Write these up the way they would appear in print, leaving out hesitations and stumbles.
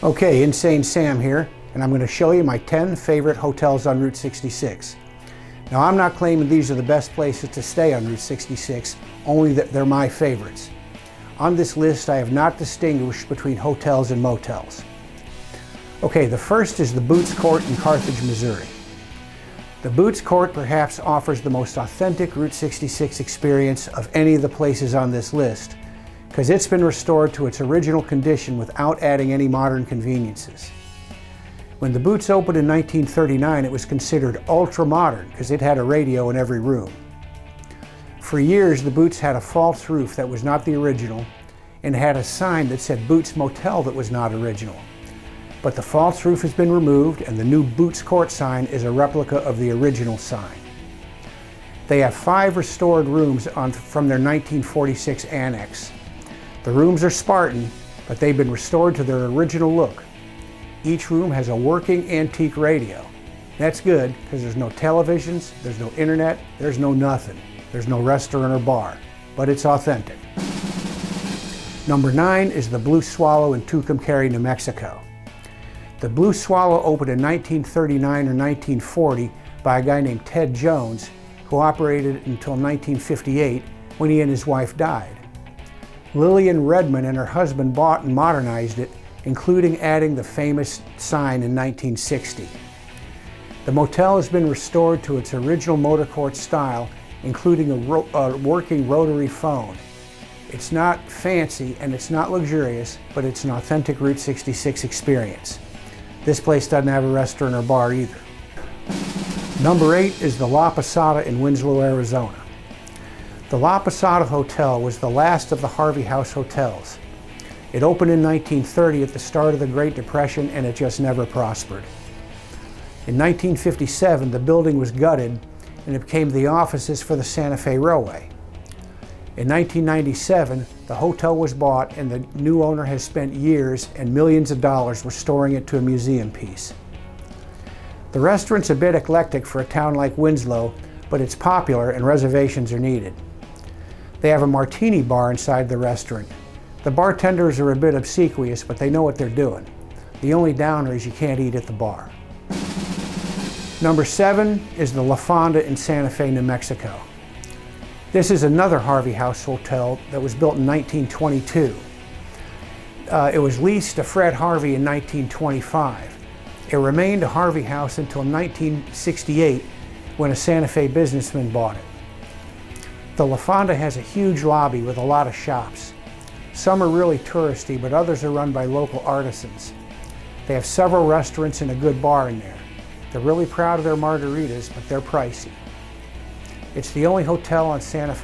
Okay, Insane Sam here, and I'm going to show you my 10 favorite hotels on Route 66. Now, I'm not claiming these are the best places to stay on Route 66, only that they're my favorites. On this list, I have not distinguished between hotels and motels. Okay, the first is the Boots Court in Carthage, Missouri. The Boots Court perhaps offers the most authentic Route 66 experience of any of the places on this list, because it's been restored to its original condition without adding any modern conveniences. When the Boots opened in 1939, it was considered ultra-modern because it had a radio in every room. For years, the Boots had a false roof that was not the original and had a sign that said Boots Motel that was not original. But the false roof has been removed and the new Boots Court sign is a replica of the original sign. They have 5 restored rooms from their 1946 annex. The rooms are Spartan, but they've been restored to their original look. Each room has a working antique radio. That's good because there's no televisions, there's no internet, there's no nothing. There's no restaurant or bar, but it's authentic. Number 9 is the Blue Swallow in Tucumcari, New Mexico. The Blue Swallow opened in 1939 or 1940 by a guy named Ted Jones, who operated until 1958 when he and his wife died. Lillian Redmond and her husband bought and modernized it, including adding the famous sign in 1960. The motel has been restored to its original motor court style, including a working rotary phone. It's not fancy and it's not luxurious, but it's an authentic Route 66 experience. This place doesn't have a restaurant or bar either. Number 8 is the La Posada in Winslow, Arizona. The La Posada Hotel was the last of the Harvey House hotels. It opened in 1930 at the start of the Great Depression and it just never prospered. In 1957, the building was gutted and it became the offices for the Santa Fe Railway. In 1997, the hotel was bought and the new owner has spent years and millions of dollars restoring it to a museum piece. The restaurant's a bit eclectic for a town like Winslow, but it's popular and reservations are needed. They have a martini bar inside the restaurant. The bartenders are a bit obsequious, but they know what they're doing. The only downer is you can't eat at the bar. Number 7 is the La Fonda in Santa Fe, New Mexico. This is another Harvey House hotel that was built in 1922. It was leased to Fred Harvey in 1925. It remained a Harvey House until 1968 when a Santa Fe businessman bought it. The La Fonda has a huge lobby with a lot of shops. Some are really touristy, but others are run by local artisans. They have several restaurants and a good bar in there. They're really proud of their margaritas, but they're pricey. It's the only hotel on Santa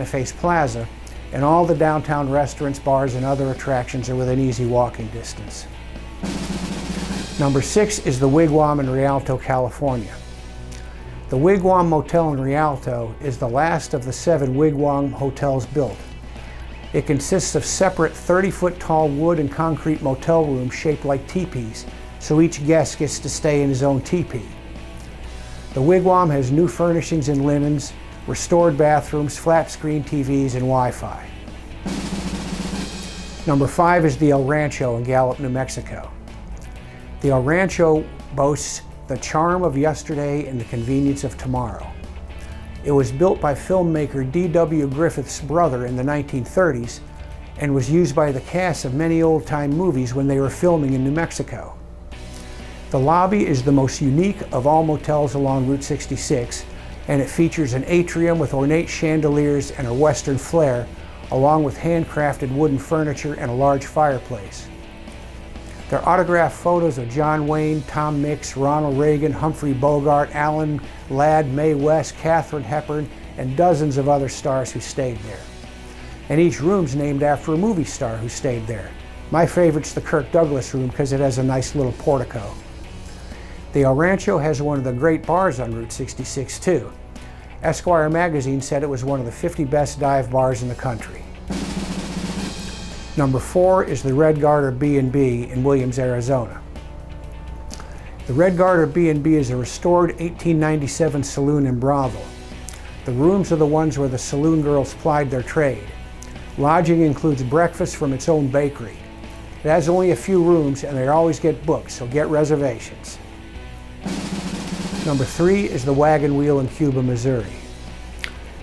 Fe's Plaza, and all the downtown restaurants, bars, and other attractions are within easy walking distance. Number 6 is the Wig Wam in Rialto, California. The Wig Wam Motel in Rialto is the last of the 7 Wig Wam hotels built. It consists of separate 30-foot tall wood and concrete motel rooms shaped like teepees, so each guest gets to stay in his own teepee. The Wig Wam has new furnishings and linens, restored bathrooms, flat-screen TVs, and Wi-Fi. Number 5 is the El Rancho in Gallup, New Mexico. The El Rancho boasts the charm of yesterday and the convenience of tomorrow. It was built by filmmaker D.W. Griffith's brother in the 1930s and was used by the cast of many old-time movies when they were filming in New Mexico. The lobby is the most unique of all motels along Route 66, and it features an atrium with ornate chandeliers and a western flair, along with handcrafted wooden furniture and a large fireplace. There are autographed photos of John Wayne, Tom Mix, Ronald Reagan, Humphrey Bogart, Alan Ladd, Mae West, Katharine Hepburn, and dozens of other stars who stayed there. And each room's named after a movie star who stayed there. My favorite's the Kirk Douglas room because it has a nice little portico. The El Rancho has one of the great bars on Route 66 too. Esquire magazine said it was one of the 50 best dive bars in the country. Number 4 is the Red Garter B&B in Williams, Arizona. The Red Garter B&B is a restored 1897 saloon and brothel. The rooms are the ones where the saloon girls plied their trade. Lodging includes breakfast from its own bakery. It has only a few rooms and they always get booked, so get reservations. Number 3 is the Wagon Wheel in Cuba, Missouri.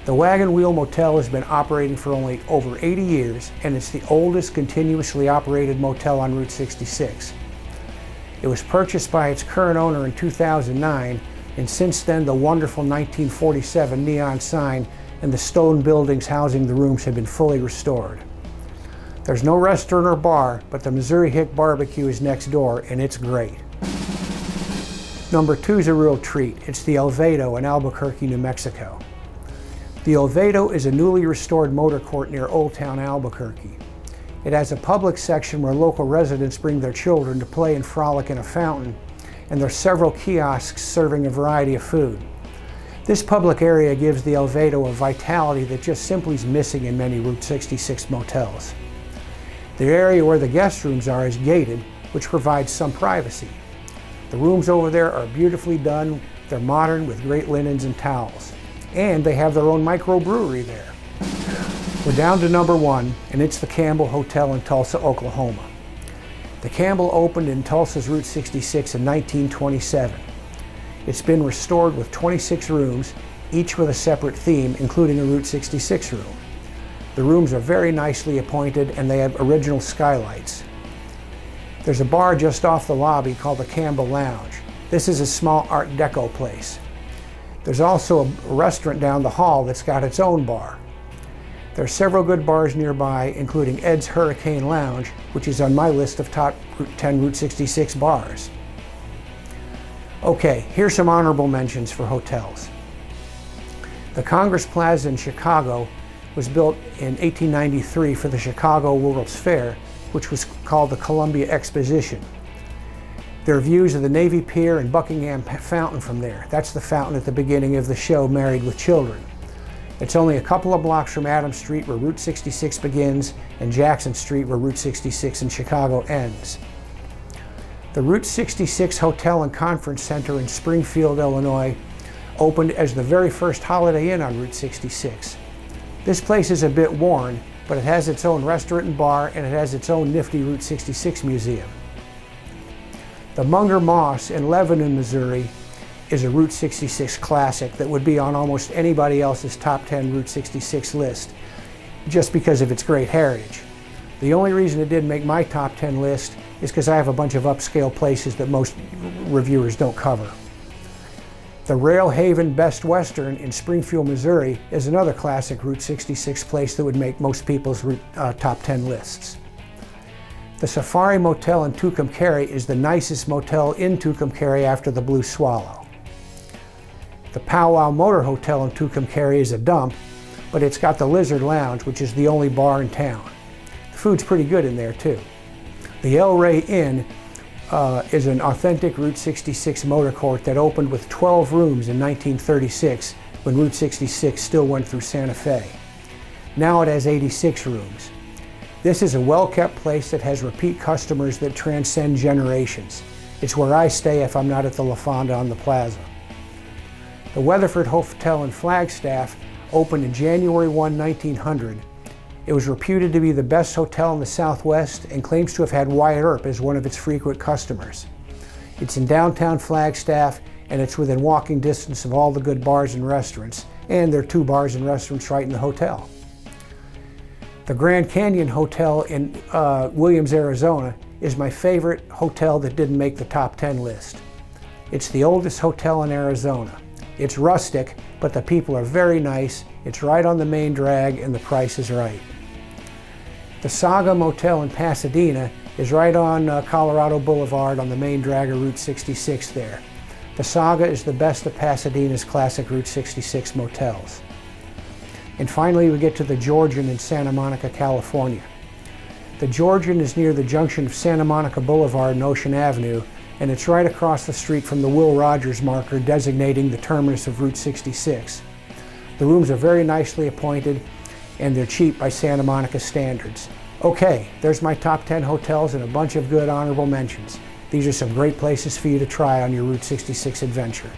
The Wagon Wheel Motel has been operating for only over 80 years, and it's the oldest continuously operated motel on Route 66. It was purchased by its current owner in 2009, and since then the wonderful 1947 neon sign and the stone buildings housing the rooms have been fully restored. There's no restaurant or bar, but the Missouri Hick Barbecue is next door, and it's great. Number 2 is a real treat. It's the Vado in Albuquerque, New Mexico. The Vado is a newly restored motor court near Old Town Albuquerque. It has a public section where local residents bring their children to play and frolic in a fountain, and there are several kiosks serving a variety of food. This public area gives the Vado a vitality that just simply is missing in many Route 66 motels. The area where the guest rooms are is gated, which provides some privacy. The rooms over there are beautifully done. They're modern with great linens and towels. And they have their own microbrewery there. We're down to number 1, and it's the Campbell Hotel in Tulsa, Oklahoma. The Campbell opened in Tulsa's Route 66 in 1927. It's been restored with 26 rooms, each with a separate theme, including a Route 66 room. The rooms are very nicely appointed, and they have original skylights. There's a bar just off the lobby called the Campbell Lounge. This is a small Art Deco place. There's also a restaurant down the hall that's got its own bar. There are several good bars nearby, including Ed's Hurricane Lounge, which is on my list of top 10 Route 66 bars. Okay, here's some honorable mentions for hotels. The Congress Plaza in Chicago was built in 1893 for the Chicago World's Fair, which was called the Columbia Exposition. There are views of the Navy Pier and Buckingham Fountain from there. That's the fountain at the beginning of the show, Married with Children. It's only a couple of blocks from Adams Street, where Route 66 begins, and Jackson Street, where Route 66 in Chicago ends. The Route 66 Hotel and Conference Center in Springfield, Illinois, opened as the very first Holiday Inn on Route 66. This place is a bit worn, but it has its own restaurant and bar, and it has its own nifty Route 66 museum. The Munger Moss in Lebanon, Missouri is a Route 66 classic that would be on almost anybody else's top 10 Route 66 list, just because of its great heritage. The only reason it didn't make my top 10 list is because I have a bunch of upscale places that most reviewers don't cover. The Railhaven Best Western in Springfield, Missouri is another classic Route 66 place that would make most people's top 10 lists. The Safari Motel in Tucumcari is the nicest motel in Tucumcari after the Blue Swallow. The Pow Wow Motor Hotel in Tucumcari is a dump, but it's got the Lizard Lounge, which is the only bar in town. The food's pretty good in there too. The Rey Inn is an authentic Route 66 motor court that opened with 12 rooms in 1936 when Route 66 still went through Santa Fe. Now it has 86 rooms. This is a well-kept place that has repeat customers that transcend generations. It's where I stay if I'm not at the La Fonda on the Plaza. The Weatherford Hotel in Flagstaff opened in January 1, 1900. It was reputed to be the best hotel in the Southwest and claims to have had Wyatt Earp as one of its frequent customers. It's in downtown Flagstaff, and it's within walking distance of all the good bars and restaurants, and there are 2 bars and restaurants right in the hotel. The Grand Canyon Hotel in Williams, Arizona is my favorite hotel that didn't make the top 10 list. It's the oldest hotel in Arizona. It's rustic, but the people are very nice. It's right on the main drag, and the price is right. The Saga Motel in Pasadena is right on Colorado Boulevard on the main drag of Route 66 there. The Saga is the best of Pasadena's classic Route 66 motels. And finally, we get to the Georgian in Santa Monica, California. The Georgian is near the junction of Santa Monica Boulevard and Ocean Avenue, and it's right across the street from the Will Rogers marker designating the terminus of Route 66. The rooms are very nicely appointed, and they're cheap by Santa Monica standards. Okay, there's my top 10 hotels and a bunch of good honorable mentions. These are some great places for you to try on your Route 66 adventure.